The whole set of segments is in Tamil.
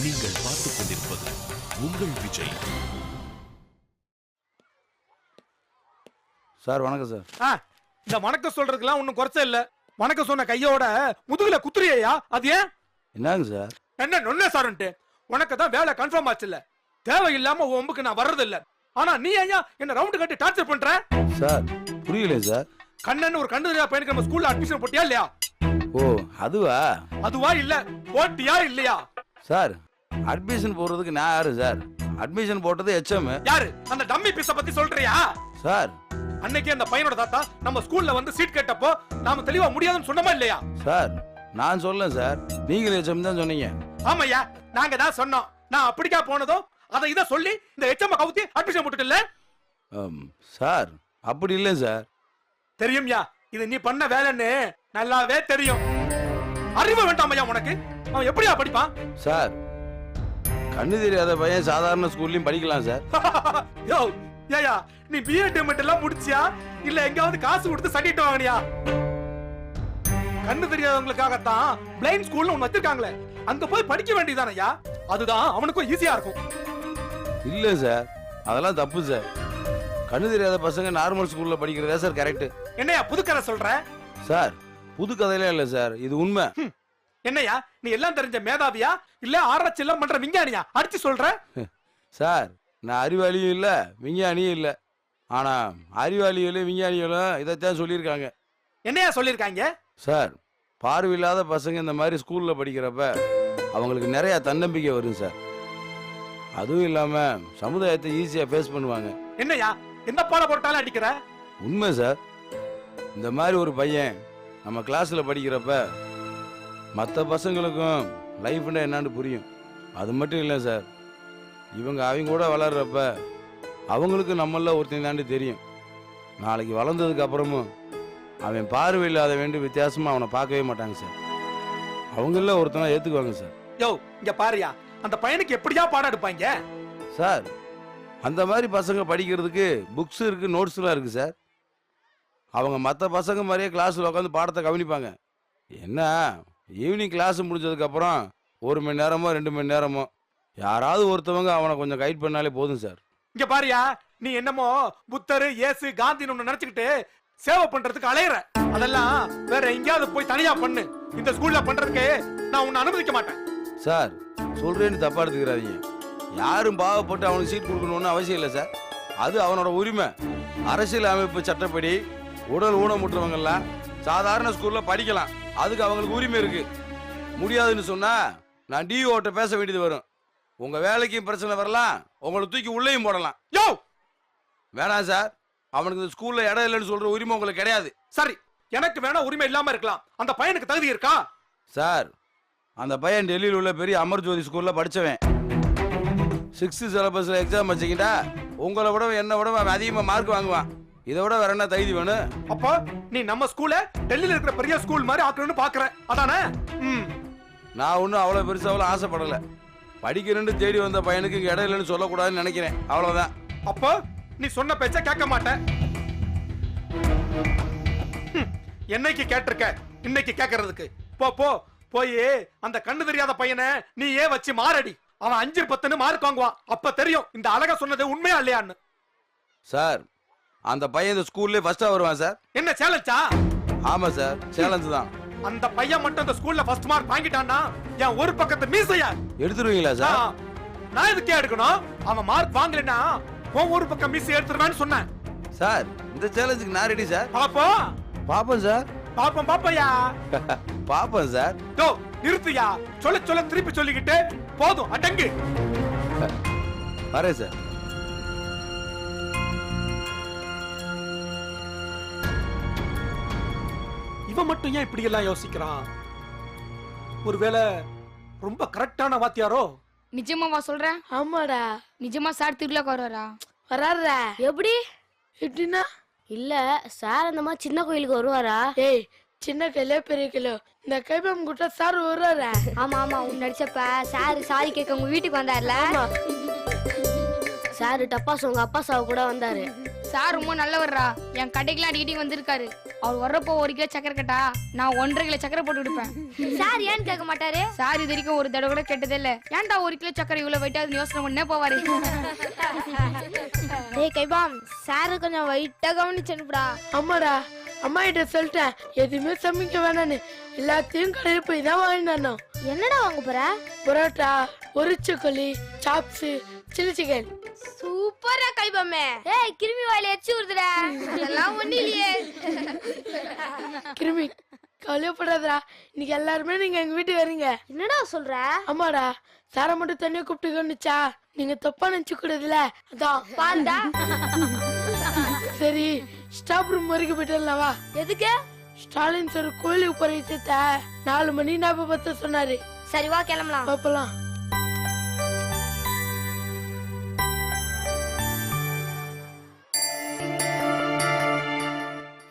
நீங்கள் பார்த்துக் கொண்டிருப்பது உங்கள் விஜய். சார் வணக்கம் சார். இந்த வணக்கம் சொல்றதுக்கெல்லாம் ஒன்னும் குறைச்ச இல்ல. வணக்கம் சொன்ன கையோட முதுகுல குத்துறியா? அது ஏன்? என்னங்க சார்? என்ன நொன்ன சார்ன்ட்டு உனக்கு தான் வேலை கன்ஃபார்ம் ஆச்சு இல்ல. தேவையில்லாம உம்புக்கு நான் வர்றது இல்ல. ஆனா நீ ஐயா என்ன ரவுண்ட் கட்டி டார்ச்சர் பண்ற? சார் புரியல சார். கண்ணன் ஒரு கண்ணு பையனுக்கு நம்ம ஸ்கூல்ல அட்மிஷன் போட்டியா இல்லையா? ஓ அதுவா? அதுவா இல்ல போட்டியா இல்லையா? சார் அட்மிஷன் போடுறதுக்கு நான் யாரு சார்? அட்மிஷன் போட்டது எச்எம். யாரு? அந்த டம்மி பீஸ பத்தி சொல்றியா? சார் அன்னைக்கு அந்த பையனோட தாத்தா நம்ம ஸ்கூல்ல வந்து சீட் கேட்டப்போ நாம தெளிவா முடியாதுன்னு சொன்னமா இல்லையா? சார் நான் சொல்ல சார், நீங்க எச்எம் தான் சொன்னீங்க. ஆமாய்யா, நாங்க தான் சொன்னோம். நான் அப்படிக்கா போனதும் அதை இத சொல்லி இந்த எச்எம் கவுத்தி அட்மிஷன் போட்டுட்டல. சார் அப்படி இல்லை சார். தெரியும்யா, இது நீ பண்ண வேலைன்னு நல்லாவே தெரியும். அறிவு வேண்டாமையா உனக்கு? அவன் எப்படியா படிப்பான்? சார் கண்ணு தெரியாத பையன் சாதாரண ஸ்கூல்லயும் படிக்கலாம் சார். யோ ஏயா, நீ பிஎட் மட்டும் எல்லாம் முடிச்சியா இல்ல எங்காவது காசு கொடுத்து சட்டிட்டு வாங்கனியா? கண்ணு தெரியாதவங்களுக்காகத்தான் பிளைண்ட் ஸ்கூல்னு ஒண்ணு வச்சிருக்காங்களே, அங்க போய் படிக்க வேண்டியதானயா? அதுதான் அவனுக்கும் ஈஸியா இருக்கும். இல்ல சார், அதெல்லாம் தப்பு சார். கண்ணு தெரியாத பசங்க நார்மல் ஸ்கூல்ல படிக்கிறதா சார் கரெக்ட். என்னையா புதுக்கதை சொல்ற? சார் புது கதையில இல்ல சார், இது உண்மை. என்னையா நீ எல்லாம் தெரிஞ்ச மேதாவியா இல்ல ஆராய்ச்சி எல்லாம் பண்ற விஞ்ஞானியா? அடிச்சு சொல்ற? சார் நான் அறிவாளியும் இல்ல விஞ்ஞானியும் இல்ல. ஆனா அறிவாளிகளும் விஞ்ஞானிகளும் இதைத்தான் சொல்லியிருக்காங்க. என்னையா சொல்லியிருக்காங்க? சார் பார்வையில்லாத பசங்க இந்த மாதிரி ஸ்கூல்ல படிக்கிறப்ப அவங்களுக்கு நிறைய தன்னம்பிக்கை வரும் சார். அதுவும் இல்லாம சமுதாயத்தை ஈஸியா ஃபேஸ் பண்ணுவாங்க. என்னையா என்ன பாட போட்டாலும் அடிக்கிற? உண்மை சார். இந்த மாதிரி ஒரு பையன் நம்ம கிளாஸ்ல படிக்கிறப்ப மற்ற பசங்களுக்கும் லைஃப்னா என்னன்னு புரியும். அது மட்டும் இல்லை சார், அவங்க கூட வளர்றப்ப அவங்களுக்கு நம்மள ஒருத்தன் தாண்டி தெரியும். நாளைக்கு வளர்ந்ததுக்கு அப்புறமும் அவன் பார்வை இல்லாத வேண்டி வித்தியாசமா அவனை பார்க்கவே மாட்டாங்க சார். அவங்கள ஒருத்தனை ஏத்துக்குவாங்க சார். யோ இங்க பாரியா, அந்த பையனுக்கு எப்படியா பாடம் எடுப்பாங்க? சார் அந்த மாதிரி பசங்க படிக்கிறதுக்கு புக்ஸ் இருக்கு, நோட்ஸ்லாம் இருக்கு சார். அவங்க மற்ற பசங்க மாதிரியே கிளாஸில் உட்காந்து பாடத்தை கவனிப்பாங்க. என்ன ஈவினிங் கிளாஸ் முடிஞ்சதுக்கு அப்புறம் 1 மணி நேரமோ 2 மணி நேரமோ யாராவது ஒருத்தவங்க அவனை கொஞ்சம் கைட் பண்ணாலே போதும் சார். இங்க பாரியா, நீ என்னமோ புத்தர் இயேசு காந்தின்னு ஒண்ணு நினைச்சுக்கிட்டு சேவை பண்றதுக்கு அலையற. அதெல்லாம் வேற எங்கேயாவது போய் தனியா பண்ணு. இந்த ஸ்கூல்ல பண்றதுக்கு நான் உன்னை அனுமதிக்க மாட்டேன். சார் சொல்றேன்னு தப்பா எடுத்துக்கிறாதீங்க. யாரும் பாவப்பட்டு அவனுக்கு சீட் கொடுக்கணும்னு அவசியம் இல்லை சார். அது அவனோட உரிமை. அரசியல் அமைப்பு சட்டப்படி உடல் ஊனமுற்றவங்கெல்லாம் சாதாரண ஸ்கூல்ல படிக்கலாம். அதுக்கு அவங்களுக்கு உரிமை இருக்கு. முடியாதுன்னு சொன்னா நான் டிஓட்ட பேச வேண்டியது வரும். உங்க வேலைக்கும் பிரச்சனை வரலாம், உங்களை தூக்கி உள்ளேயும் போடலாம். யோ வேணாம் சார், அவனுக்கு இந்த ஸ்கூல்ல இடம் இல்லைன்னு சொல்ற உரிமை உங்களுக்கு கிடையாது. சரி, எனக்கு வேணா உரிமை இல்லாம இருக்கலாம். அந்த பையனுக்கு தகுதி இருக்கா? சார் அந்த பையன் டெல்லியில் உள்ள பெரிய அமர்ஜோதி ஸ்கூல்ல படிச்சவன். 6th சிலபஸ்ல எக்ஸாம் வச்சுக்கிட்டா உங்களை விட என்ன விட அவன் அதிகமா மார்க் வாங்குவான். இதை விட வேற என்ன தகுதி வேணும்? அப்போ நீ நம்ம ஸ்கூல்ல டெல்லியில இருக்கிற பெரிய ஸ்கூல் மாதிரி ஆக்கணும்னு பாக்குற, அதானே? நான் ஒன்றும் அவ்வளோ பெருசாக ஆசைப்படலை. படிக்கிறேன்னு தேடி வந்த பையனுக்கு இங்கே இடம் இல்லைன்னு சொல்லக்கூடாதுன்னு நினைக்கிறேன், அவ்வளோதான். அப்போ நீ சொன்ன பேச்ச கேட்க மாட்டேன். என்னைக்கு கேட்டிருக்க, இன்னைக்கு கேட்கறதுக்கு? போ போ போய் அந்த கண்ணு தெரியாத பையனை நீ ஏன் வச்சு மாரடி. அவன் 5-10 மார்க் வாங்குவான். அப்ப தெரியும் இந்த அழகா சொன்னது உண்மையா இல்லையான்னு. சார் அந்த பையன் இந்த ஸ்கூல்ல ஃபர்ஸ்டா வருவான் சார். என்ன சேலஞ்சா? ஆமா சார், சேலஞ்ச் தான். அந்த பையன் மட்டும் இந்த ஸ்கூல்ல ஃபர்ஸ்ட் மார்க் வாங்கிட்டான்னா என் ஒரு பக்கத்து மீசையா எடுத்துருவீங்களா சார்? நான் எதுக்கே எடுக்கணும்? அவன் மார்க் வாங்கலன்னா உன் ஒரு பக்கம் மீசை எடுத்துருவேன்னு சொன்னேன். சார் இந்த சேலஞ்சுக்கு நான் ரெடி சார். பாப்போ பாப்போம் சார். பாப்போம் பாப்பையா பாப்போம் சார். டோ நிறுத்தியா, சொல்ல சொல்ல திருப்பி சொல்லிக்கிட்டு போதும், அடங்கு. வரேன் சார். இவன் மட்டும் ஏன் இப்படி எல்லாம் யோசிக்கிறான்? ஒருவேளை ரொம்ப கரெக்டான வாத்தியாரோ? நிஜமாவா சொல்றேன்? ஆமாடா. நிஜமா சார் திருவிழாக்கு வருவாரா? வராருடா. எப்படி? எப்படின்னா இல்ல சார் அந்த மாதிரி சின்ன கோயிலுக்கு வருவாரா? ஏய், சின்ன கிலோ பெரிய கிலோ இந்த கைப்பம் கூட்ட சார் வருவாரா? ஆமா ஆமா, உன் நடிச்சப்ப சார் சாரி கேட்க உங்க வீட்டுக்கு வந்தாருல. சார் டப்பாஸ் உங்க அப்பா சாவு கூட வந்தாரு. சார் ரொம்ப நல்லவர்ரா. என் கடைக்கெல்லாம் அடிக்கடி வந்திருக்காரு. அவர் வர்றப்போ 1 கிலோ சக்கரை கேட்டா நான் 1.5 கிலோ சக்கரை போட்டு கொடுப்பேன். சார் ஏன்னு கேட்க மாட்டாரு. சார் இது வரைக்கும் ஒரு தடவை கூட கேட்டதே இல்ல. ஏன்டா 1 கிலோ சக்கரை இவ்வளவு வெயிட்டா யோசனை பண்ணே போவாரு. டேய் கைபாம், சார் கொஞ்சம் வெயிட்டா கவனிச்சனுப்புடா. ஆமாடா, அம்மா கிட்ட சொல்லிட்டேன் எதுவுமே சமைக்க வேணான்னு. எல்லாத்தையும் கடையில் போய் தான் வாங்கினானோ. என்னடா வாங்க போற? பரோட்டா, பொரிச்ச கோழி, சாப்ஸ், சில்லி சிக்கன். சூப்பரா கைபாமே. ஏய் கிருமி வாயில எச்சி ஊறுதுடா. இதெல்லாம் ஒண்ணு இல்லையே. கிருமி கவலைப்படாதடா, இன்னைக்கு எல்லாருமே நீங்க எங்க வீட்டுக்கு வரீங்க. என்னடா சொல்ற? ஆமாடா, சாரை மட்டும் தனியா கூப்பிட்டு கவனிச்சா நீங்க தப்பா நினைச்சு கூடாதுல, அதான். பாண்டா. சரி, ஸ்டாப் ரூம் வரைக்கும் போயிட்டு வா. எதுக்கு? ஸ்டாலின் சார் கோயிலுக்கு போற விஷயத்த 4 மணி ஞாபகத்தை சொன்னாரு. சரி வா கிளம்பலாம். பாப்பலாம்.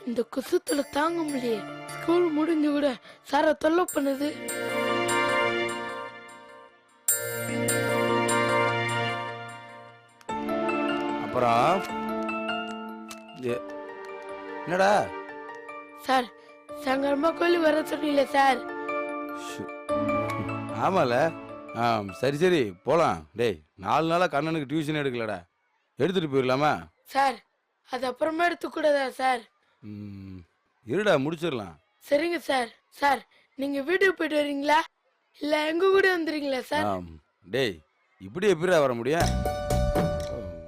இந்த குசுத்துல தாங்க முடியல. ஸ்கூல் முடிஞ்சு கூட சார தொல்லை பண்ணுது. அப்புறம் என்னடா சார், சாயங்காலமா கோயிலுக்கு வர சொன்னீங்களே சார். ஆமால. சரி சரி போலாம். டேய் 4 நாளா கண்ணனுக்கு டியூஷன் எடுக்கலடா, எடுத்துட்டு போயிடலாமா? சார், அது அப்புறமா எடுத்துக்கூடாதா சார்? இருடா முடிச்சிடலாம். சரிங்க சார். சார், நீங்க வீட்டுக்கு போயிட்டு வரீங்களா இல்ல எங்க கூட வந்துறீங்களா சார்? டேய் இப்படி எப்படிடா வர முடியும்?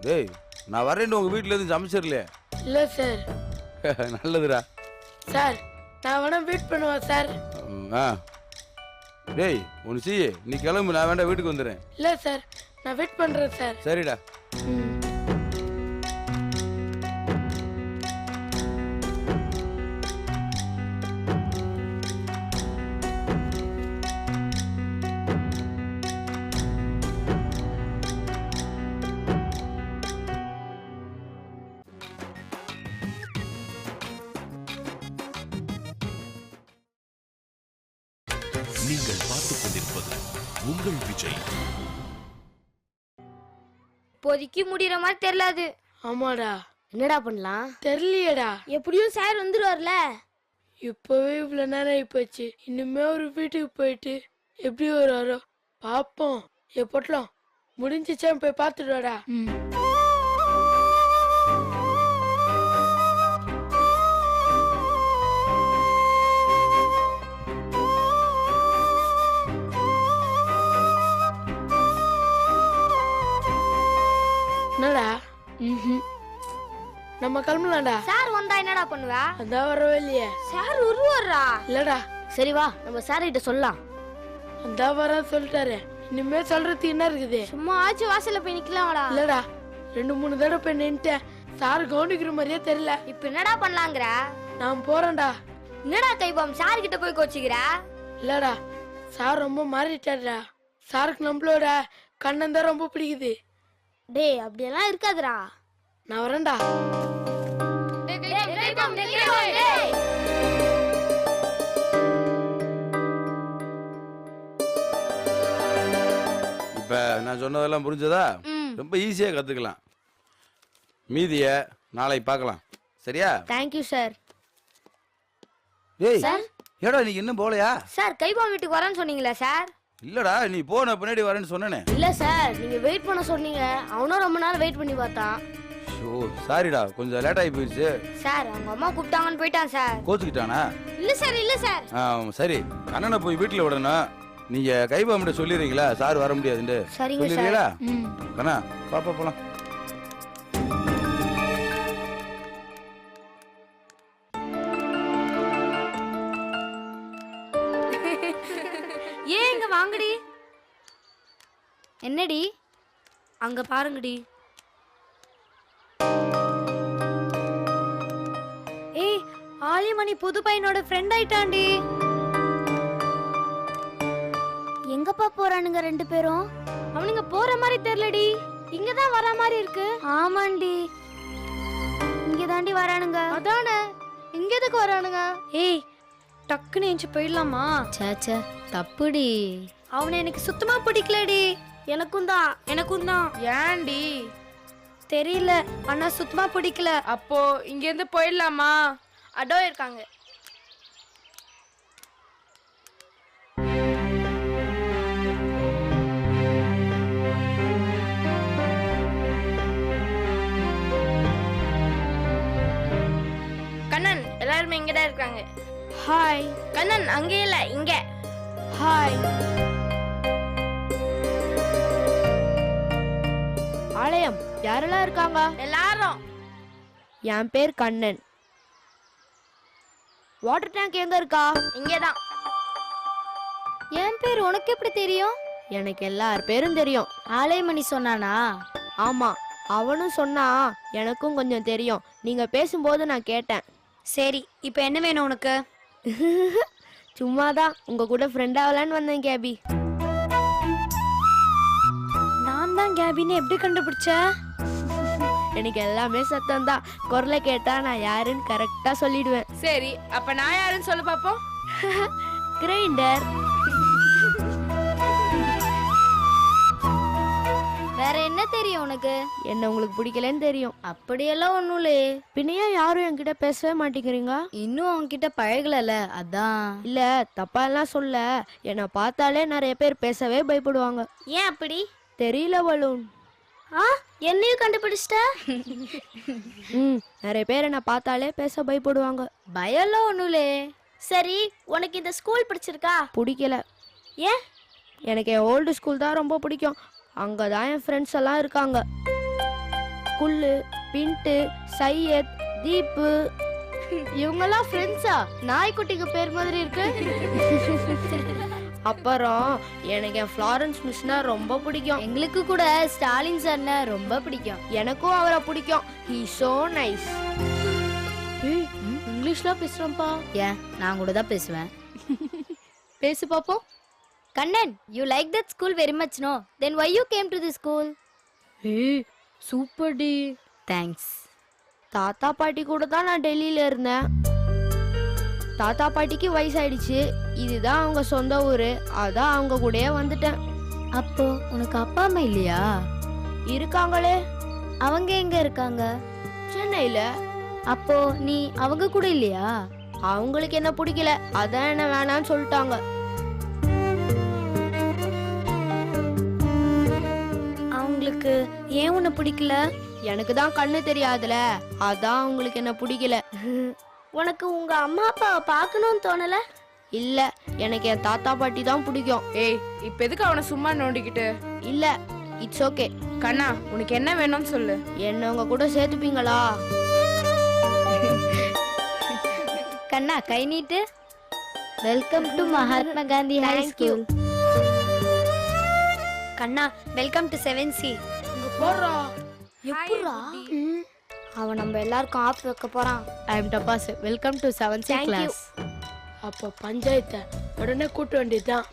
டேய் நான் வரேன், உங்க வீட்டுல இருந்து சமைச்சிடலையே. இல்ல சார். நல்லதுடா. சார், நான் வேணா வெயிட் பண்ணுவேன் சார். டேய் ஒன்று செய்ய, நீ கிளம்பு, நான் வேண்டாம் வீட்டுக்கு வந்துடுறேன். இல்ல சார், நான் வெயிட் பண்றேன் சார். சரிடா. நீங்கள் பார்த்துக் கொண்டிருப்பது உங்கள் விஜய். இப்போதைக்கு முடியற மாதிரி தெரியல. ஆமாடா. என்னடா பண்ணலாம்? தெரியலையேடா. எப்படியும் சார் வந்துருவார்ல. இப்பவே இவ்வளவு நேரம் ஆயிப்போச்சு. இனிமே ஒரு வீட்டுக்கு போயிட்டு எப்படி வருவாரோ பாப்போம். எப்பட்டலாம் முடிஞ்சிச்சா போய் பார்த்துடுவாடா. என்னடா? நம்ம கிளம்பலாம்டா. சார் வந்தா என்னடா பண்ணுவா? அதான் வரவே இல்லையே. சார் வருவாரா? இல்லடா. சரி வா, நம்ம சார் கிட்ட சொல்லலாம். அதான் வர சொல்லிட்டாரு. இனிமே சொல்றதுக்கு என்ன இருக்குது? சும்மா ஆச்சு வாசல்ல போய் நிக்கலாம்டா. இல்லடா, 2-3 தடவை போய் நின்னுட்டேன். சார் கவனிக்கிற மாதிரியே தெரியல. இப்ப என்னடா பண்ணலாங்கற? நான் போறேன்டா. என்னடா கைபாம் சார் கிட்ட போய் கோச்சிக்கிற? இல்லடா, சார் ரொம்ப மாறிட்டாருடா. சாருக்கு நம்மளோட கண்ணன் தான் ரொம்ப பிடிக்குது. டேய் அப்படியெல்லாம் இருக்காதுடா. நான் வரேன்டா. இப்ப நான் சொன்னதெல்லாம் புரிஞ்சதா? ரொம்ப ஈஸியா கத்துக்கலாம். மீதிய நாளை பார்க்கலாம். சரியா? Thank you sir. டேய் ஏடா நீ இன்னும் போலையா? சார் கைபாம் வீட்டுக்கு வரேன்னு சொன்னீங்களா சார்? இல்லடா, நீ போன பின்னாடி வரேன்னு சொன்னனே. இல்ல சார், நீங்க வெயிட் பண்ண சொன்னீங்க. அவனும் ரொம்ப நேரம் வெயிட் பண்ணி பார்த்தான். ஓ சாரிடா, கொஞ்சம் லேட் ஆகி போயிடுச்சு. சார் அவங்க அம்மா கூப்பிட்டாங்கன்னு போயிட்டான் சார். கோச்சுக்கிட்டானா? இல்ல சார், இல்ல சார். சரி, கண்ணனை போய் வீட்டுல விடணும். நீங்க கைபாமிட்ட சொல்லிடுறீங்களா சார் வர முடியாதுன்னு? சரிங்க சார். சொல்லிடுறீங்களா? கண்ணா பாப்பா போலாம். ஏங்க வாங்கடி. என்னடி? அங்க பாருங்கடி. ஏய் ஆலிமணி புது பையனோட ஃப்ரெண்ட் ஆயிட்டான்டி. எங்கப்பா போறானுங்க 2 பேரும்? அவனுங்க போற மாதிரி தெரியலடி. இங்க தான் வர மாதிரி இருக்கு. ஆமாண்டி, இங்க தாண்டி வரானுங்க. அதானே, இங்க எதுக்கு வரானுங்க? ஏய் டக்குன்னு எஞ்சி போயிடலாமா? சேச்சே தப்புடி. அவனை எனக்கு சுத்தமா பிடிக்கலடி. எனக்கும் தான். ஏன்டி? தெரியல, ஆனா சுத்தமா பிடிக்கல. அப்போ இங்க இருந்து போயிடலாமா? அதோ இருக்காங்க. கண்ணன் எல்லாருமே இங்கதான் இருக்காங்க. ஹாய். கண்ணன் அங்கே இல்ல இங்க. ஹாய். ஆலயம் யாரெல்லாம் இருக்காங்க? எல்லாரும். என் பேர் கண்ணன். வாட்டர் டேங்க் எங்க இருக்கா? இங்கதான். என் பேர் உனக்கு எப்படி தெரியும்? எனக்கு எல்லார் பேரும் தெரியும். ஆலயமணி சொன்னானா? ஆமா, அவனும் சொன்னா எனக்கும் கொஞ்சம் தெரியும். நீங்க பேசும்போது நான் கேட்டேன். சரி, இப்போ என்ன வேணும் உனக்கு? சும்மாதான் உங்க கூட ஃப்ரெண்ட் ஆகலான்னு வந்தேன் கேபி. நான் தான் கேபின்னு எப்படி கண்டுபிடிச்ச? எனக்கு எல்லாமே சத்தம் தான். குரலை கேட்டா நான் யாருன்னு கரெக்டா சொல்லிடுவேன். சரி, அப்ப நான் யாருன்னு சொல்லு பாப்போம். கிரைண்டர். வேற என்ன தெரியும் உனக்கு? என்ன உங்களுக்கு பிடிக்கலன்னு தெரியும். அப்படியெல்லாம் ஒண்ணும் இல்லையே. பின்னையா யாரும் என்கிட்ட பேசவே மாட்டேங்கிறீங்க? இன்னும் அவன்கிட்ட பழகல, அதான். இல்ல தப்பா எல்லாம் சொல்ல, என்னை பார்த்தாலே நிறைய பேர் பேசவே பயப்படுவாங்க. ஏன் அப்படி? தெரியல பலூன். என்னையும் கண்டுபிடிச்சிட்ட? நிறைய பேர் என்னை பார்த்தாலே பேச பயப்படுவாங்க. பயம்லாம் ஒண்ணும் இல்லையே. சரி, உனக்கு இந்த ஸ்கூல் பிடிச்சிருக்கா? பிடிக்கல. ஏன்? எனக்கு என் ஓல்டு ஸ்கூல் தான் ரொம்ப பிடிக்கும். அங்கதான் என் ஃப்ரெண்ட்ஸ் எல்லாம் இருக்காங்க. குல்லு, பின்ட்டு, சையத், தீப்பு. இவங்கெல்லாம் ஃப்ரெண்ட்ஸா? நாய்க்குட்டிக்கு பேர் மாதிரி இருக்கு. அப்புறம் எனக்கு என் ஃப்ளாரன்ஸ் மிஸ்னா ரொம்ப பிடிக்கும். எங்களுக்கு கூட ஸ்டாலின் சார்னா ரொம்ப பிடிக்கும். எனக்கும் அவரை பிடிக்கும். He so nice. இங்கிலீஷ்ல பேசுறோம்ப்பா. ஏன், நான் கூட தான் பேசுவேன். பேசு பாப்போம். Kannan, you like that school very much, no? Then why you came to the school? ஏய் சூப்பர் டி. Thanks. தாத்தா பாட்டி கூட தான் நான் டெல்லியில இருந்தேன். தாத்தா பாட்டிக்கு வயசாயிடுச்சு. இதுதான் அவங்க சொந்த ஊரு. அதான் அவங்க கூடயே வந்துட்டேன். அப்போ உனக்கு அப்பா அம்மா இல்லையா? இருக்காங்களே. அவங்க எங்க இருக்காங்க? சென்னையில. அப்போ நீ அவங்க கூட இல்லையா? அவங்களுக்கு என்ன பிடிக்கல, அதான் என்ன வேணான்னு சொல்லிட்டாங்க. அவங்களுக்கு ஏன் உன்னை பிடிக்கல? எனக்கு தான் கண்ணு தெரியாதுல, அதான் அவங்களுக்கு என்ன பிடிக்கல. உனக்கு உங்க அம்மா அப்பாவை பார்க்கணும்னு தோணல? இல்ல, எனக்கு என் தாத்தா பாட்டி தான் பிடிக்கும். ஏய், இப்ப எதுக்கு அவனை சும்மா நோண்டிக்கிட்டு? இல்ல, இட்ஸ் ஓகே. கண்ணா, உனக்கு என்ன வேணும்னு சொல்லு. என்ன உங்க கூட சேர்த்துப்பீங்களா? கண்ணா கை நீட்டு. Welcome to Mahatma Gandhi high school. கண்ணா வெல்கம் டு 7C. போறா. எப்புறா? அவன் நம்ம எல்லாருக்கும் ஆப் வைக்க போறான். ஐ அம் டபாஸ். Welcome to 7C class. அப்போ பஞ்சாயத்தை உடனே கூட்ட வேண்டியதுதான்.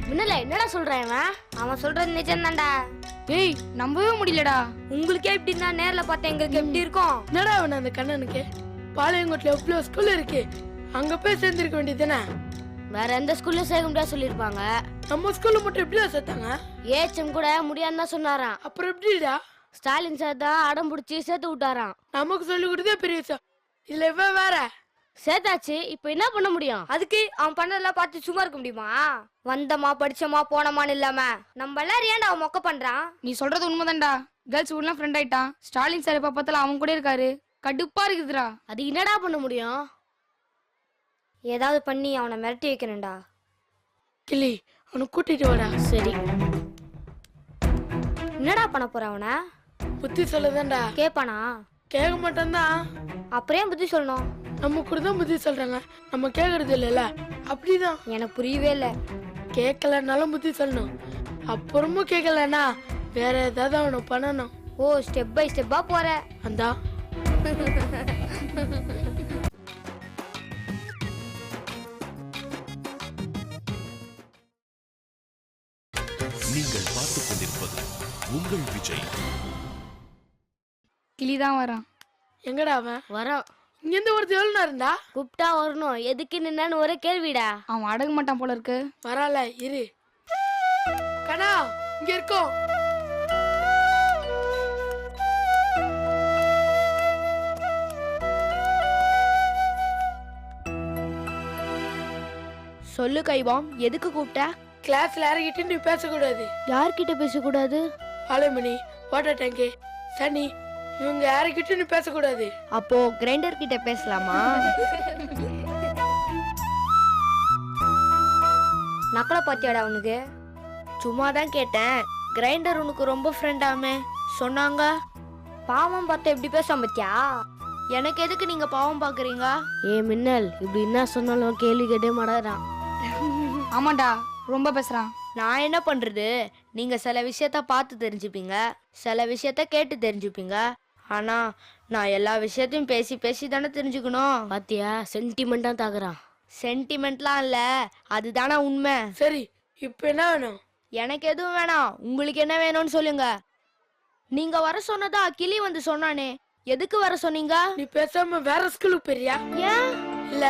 முன்னல என்னடா சொல்றான் இவன்? அவன் சொல்றது நிஜம் தான்டா. ஏய், நம்பவே முடியலடா. உங்களுக்கே இப்படி இருந்தா நேர்ல பார்த்தா எங்களுக்கு எப்படி இருக்கும்? என்னடா அவன் அந்த கண்ணனுக்கு? பாளையங்கோட்டில் எவ்வளோ ஸ்கூல் இருக்கு, அங்க போய் சேர்ந்துருக்க வேண்டியதுதானே? வேற எந்த ஸ்கூல்ல சேர்க்க முடியாது சொல்லிருப்பாங்க. நம்ம ஸ்கூல்ல மட்டும் எப்படியா சேர்த்தாங்க? ஏச்சம் கூட முடியாதுன்னு தான் சொன்னாராம். அப்புறம் எப்படிடா? ஸ்டாலின் சார் தான் அடம் பிடிச்சி சேர்த்து விட்டாராம். நமக்கு சொல்லி கொடுத்தே பெரிய விஷயம். இதுல இவன் வேற. சேர்த்தாச்சு, இப்ப என்ன பண்ண முடியும்? அதுக்கு அவன் பண்ணதெல்லாம் பார்த்து சும்மா இருக்க முடியுமா? வந்தமா படிச்சமா போனமான்னு இல்லாம நம்ம எல்லாரும் ஏன்டா அவன் மொக்க பண்றான்? நீ சொல்றது உண்மைதான்டா. கேர்ள்ஸ் ஊர்லாம் ஃப்ரெண்ட் ஆயிட்டான். ஸ்டாலின் சார் எப்ப பார்த்தாலும் அவன் கூட இருக்காரு. கடுப்பா இருக்குதுடா. அது என்னடா பண்ண முடியும்? ஏதாவது பண்ணி அவனை மிரட்டி வைக்கணும்டா. கிளி அவனை கூட்டிட்டு வாடா. சரி, என்னடா பண்ண போற அவனை? புத்தி சொல்லதான்டா. கேப்பானா? கேட்க மாட்டான்தான். அப்புறம் புத்தி சொல்லணும். நம்ம கூட தான் புத்தி சொல்றாங்க, நம்ம கேக்குறது இல்லைல்ல. அப்படிதான். எனக்கு புரியவே இல்லை. கேட்கலனாலும் புத்தி சொல்லணும். அப்புறமும் கேட்கலன்னா வேற ஏதாவது அவனை பண்ணணும். ஓ, ஸ்டெப் பை ஸ்டெப்பா போற. அந்தா நீங்கள் பார்த்துக் கொண்டிருப்பது உங்கள் விஜய். கிளிதான் வரான். எங்கடா அவன்? வரோம். இங்க இருந்து ஒருத்தர் எவ்வளவு நேரம் இருந்தா? கூப்பிட்டா வரணும். எதுக்கு நின்னு ஒரே கேள்விடா. அவன் அடங்க மாட்டான் போல இருக்கு. வரால இரு. கண்ணா இங்க இருக்கோம். சொல்லு கைவாம், எதுக்கு கூப்பிட்ட? கிளாஸ்ல யாருக்கிட்ட நீ பேசக்கூடாது. யார்கிட்ட பேசக்கூடாது? ஆலமணி, வாட்டர் டேங்கு, சனி, இவங்க யாருக்கிட்ட நீ பேசக்கூடாது. அப்போ கிரைண்டர் கிட்ட பேசலாமா? நக்கலை பாத்தியாடா அவனுக்கு? சும்மா தான் கேட்டேன். கிரைண்டர் உனக்கு ரொம்ப ஃப்ரெண்டாமே சொன்னாங்க. பாவம் பார்த்து எப்படி பேசாம பத்தியா? எனக்கு எதுக்கு நீங்க பாவம் பாக்குறீங்க? ஏ மின்னல், இப்படி என்ன சொன்னாலும் கேள்வி கேட்டே மாட்டாரான். ஆமாண்டா, ரொம்ப பேசுறான். நான் என்ன பண்றது? நீங்க சில விஷயத்த பார்த்து தெரிஞ்சுப்பீங்க, சில விஷயத்த கேட்டு தெரிஞ்சுப்பீங்க. ஆனா நான் எல்லா விஷயத்தையும் பேசி பேசி தானே தெரிஞ்சுக்கணும். பாத்தியா, சென்டிமெண்டா தாக்குறான். சென்டிமெண்ட்லாம் இல்ல, அதுதானே உண்மை. சரி, இப்ப என்ன வேணும்? எனக்கு எதுவும் வேணாம், உங்களுக்கு என்ன வேணும்னு சொல்லுங்க. நீங்க வர சொன்னதா கிளி வந்து சொன்னானே, எதுக்கு வர சொன்னீங்க? நீ பேசாம வேற ஸ்கூலுக்கு போறியா? ஏன்? இல்ல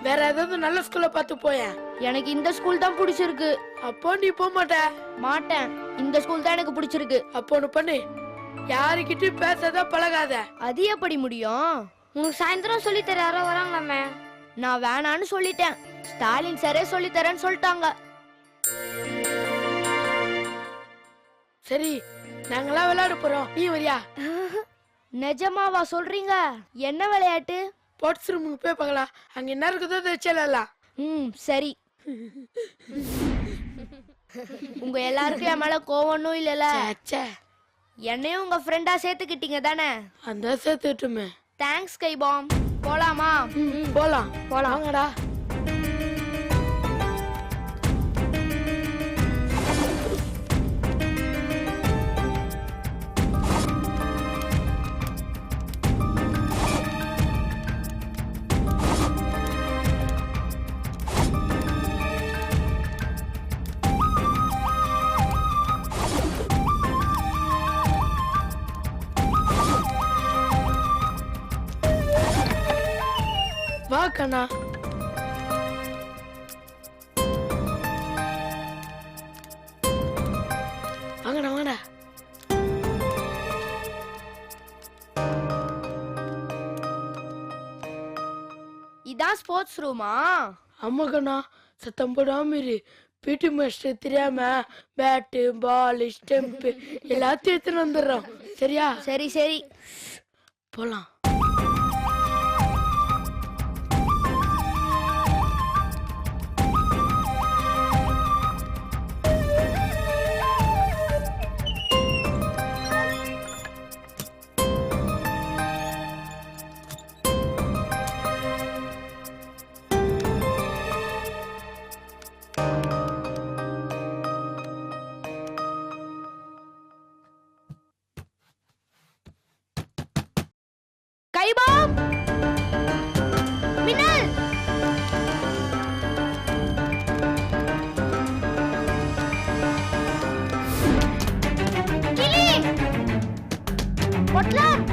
வேற ஏதாவது நல்ல ஸ்கூல்ல பார்த்து போயேன். எனக்கு இந்த ஸ்கூல் தான் பிடிச்சிருக்கு. அப்போ நீ போக மாட்ட. மாட்டேன், இந்த ஸ்கூல் தான் எனக்கு பிடிச்சிருக்கு. அப்போ ஒண்ணு பண்ணு, யாருக்கிட்டையும் பேசாத பழகாத. அது எப்படி முடியும்? உனக்கு சாயந்தரம் சொல்லி தர யாரோ வராங்களாமே. நான் வேணான்னு சொல்லிட்டேன். ஸ்டாலின் சாரே சொல்லி தரேன்னு சொல்லிட்டாங்க. சரி, நாங்கெல்லாம் விளையாட போறோம், நீ வரியா? நிஜமாவா சொல்றீங்க? என்ன விளையாட்டு? ஸ்போர்ட்ஸ் ரூமுக்கு போய் பார்க்கலாம், அங்க என்ன இருக்குதோ அதை வச்சலாம். சரி. உங்க எல்லாருக்கும் என் மேல கோவமும் இல்லல. என்னையும் உங்க ஃப்ரெண்டா சேர்த்துக்கிட்டீங்க தானே? அந்த சேர்த்துட்டுமே. தேங்க்ஸ் கைபாம். போலாமா? போலாம் போலாம், வாங்கடா. வா கண்ணா. வாங்கடா வாங்கடா. இதான் ஸ்போர்ட்ஸ் ரூமா? அம்மா கண்ணா, சத்தம் போடாம இரு. பிடி மாஸ்டர் தெரியாம பேட்டு பால் ஸ்டெம்ப் எல்லாத்தையும் எடுத்துன்னு வந்துடுறோம், சரியா? சரி சரி, போலாம். கைபாம், மின்னல், கிளி, பொட்லம்.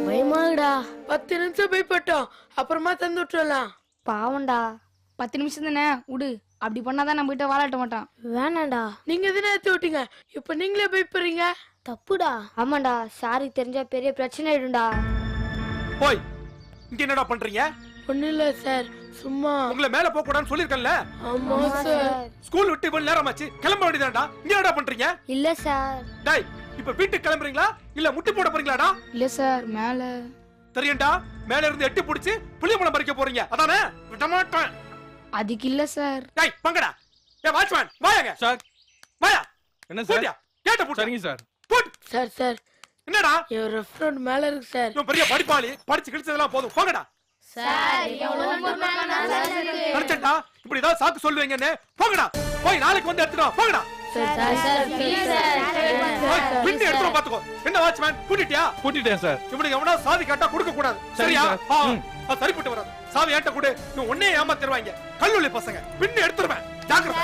பயமாடா. 10 நிமிஷம் போய் போட்டோம், அப்புறமா தந்து விட்டுறலாம். பாவம்டா. 10 நிமிஷம் தானே விடு. அப்படி பண்ணாதான் நம்ம கிட்ட வாழாட்ட மாட்டான். வேணாண்டா. நீங்க எதுனா எடுத்து விட்டீங்க, இப்ப நீங்களே போய் போறீங்க. தப்புடா. ஆமாண்டா, சாருக்கு தெரிஞ்சா பெரிய பிரச்சனை ஆயிடும்டா. போய் இங்க என்னடா பண்றீங்க? ஒண்ணு இல்ல சார், சும்மா. உங்களை மேல போக கூடாதுன்னு சொல்லிருக்கேன்ல. ஆமா சார். ஸ்கூல் விட்டு இவ்வளவு நேரமாச்சு, கிளம்ப வேண்டியதாடா. இங்க என்னடா பண்றீங்க? இல்ல சார். டேய், இப்ப வீட்டுக்கு கிளம்புறீங்களா இல்ல முட்டி போட போறீங்களாடா? இல்ல சார், மேல. தெரியும்டா, மேல இருந்து எட்டி புடிச்சு புளியம்பழம் பறிக்க போறீங்க, அதானே? விட மாட்டேன். அதுக்கு இல்ல சார். டேய் பங்கடா. ஏ வாட்ச்மேன், வாயாங்க சார். வாயா. என்ன சார்? போடியா, கேட்ட போடு. சரிங்க சார். போட். சார் சார், என்னடா? என் ரெஃபரண்ட் மேல இருக்கு சார். இவன் பெரிய படிப்பாளி, படிச்சு கிழிச்சதெல்லாம் போதும். போங்கடா. நினைச்சேன்டா இப்படி ஏதாவது சாக்கு சொல்லுவீங்கன்னு. போங்கடா, போய் நாளைக்கு வந்து எடுத்துட்டு வா. போங்கடா. பின்னு எடுத்துட்டு பாத்துக்கோ. என்ன வாட்ச்மேன், கூட்டிட்டியா? கூட்டிட்டேன் சார். இவனுக்கு எவனா சாவி கேட்டா கொடுக்க கூடாது, சரியா? அது சரிப்பட்டு வராது. சாவி ஏட்ட கூட நீ ஒன்னே ஏமாத்திடுவாங்க. கல்லூலி பசங்க. பின்னு எடுத்துருவேன், ஜாக்கிரதை.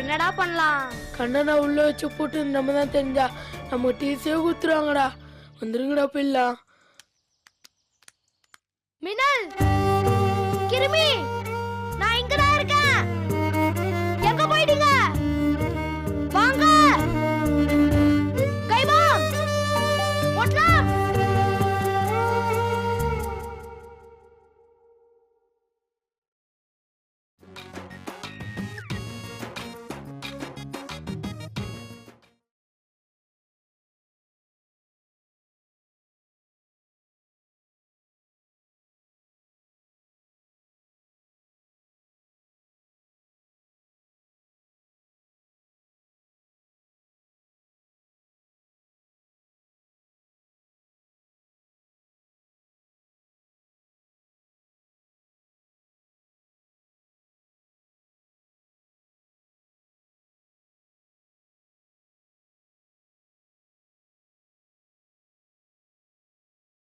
என்னடா பண்ணலாம்? கண்ணனை உள்ள வச்சு போட்டு நம்ம தான் தெரிஞ்சா நம்ம டீஸே குத்துருவாங்கடா. வந்துருங்கடா போயிடலாம். மின்னல், கிருமி,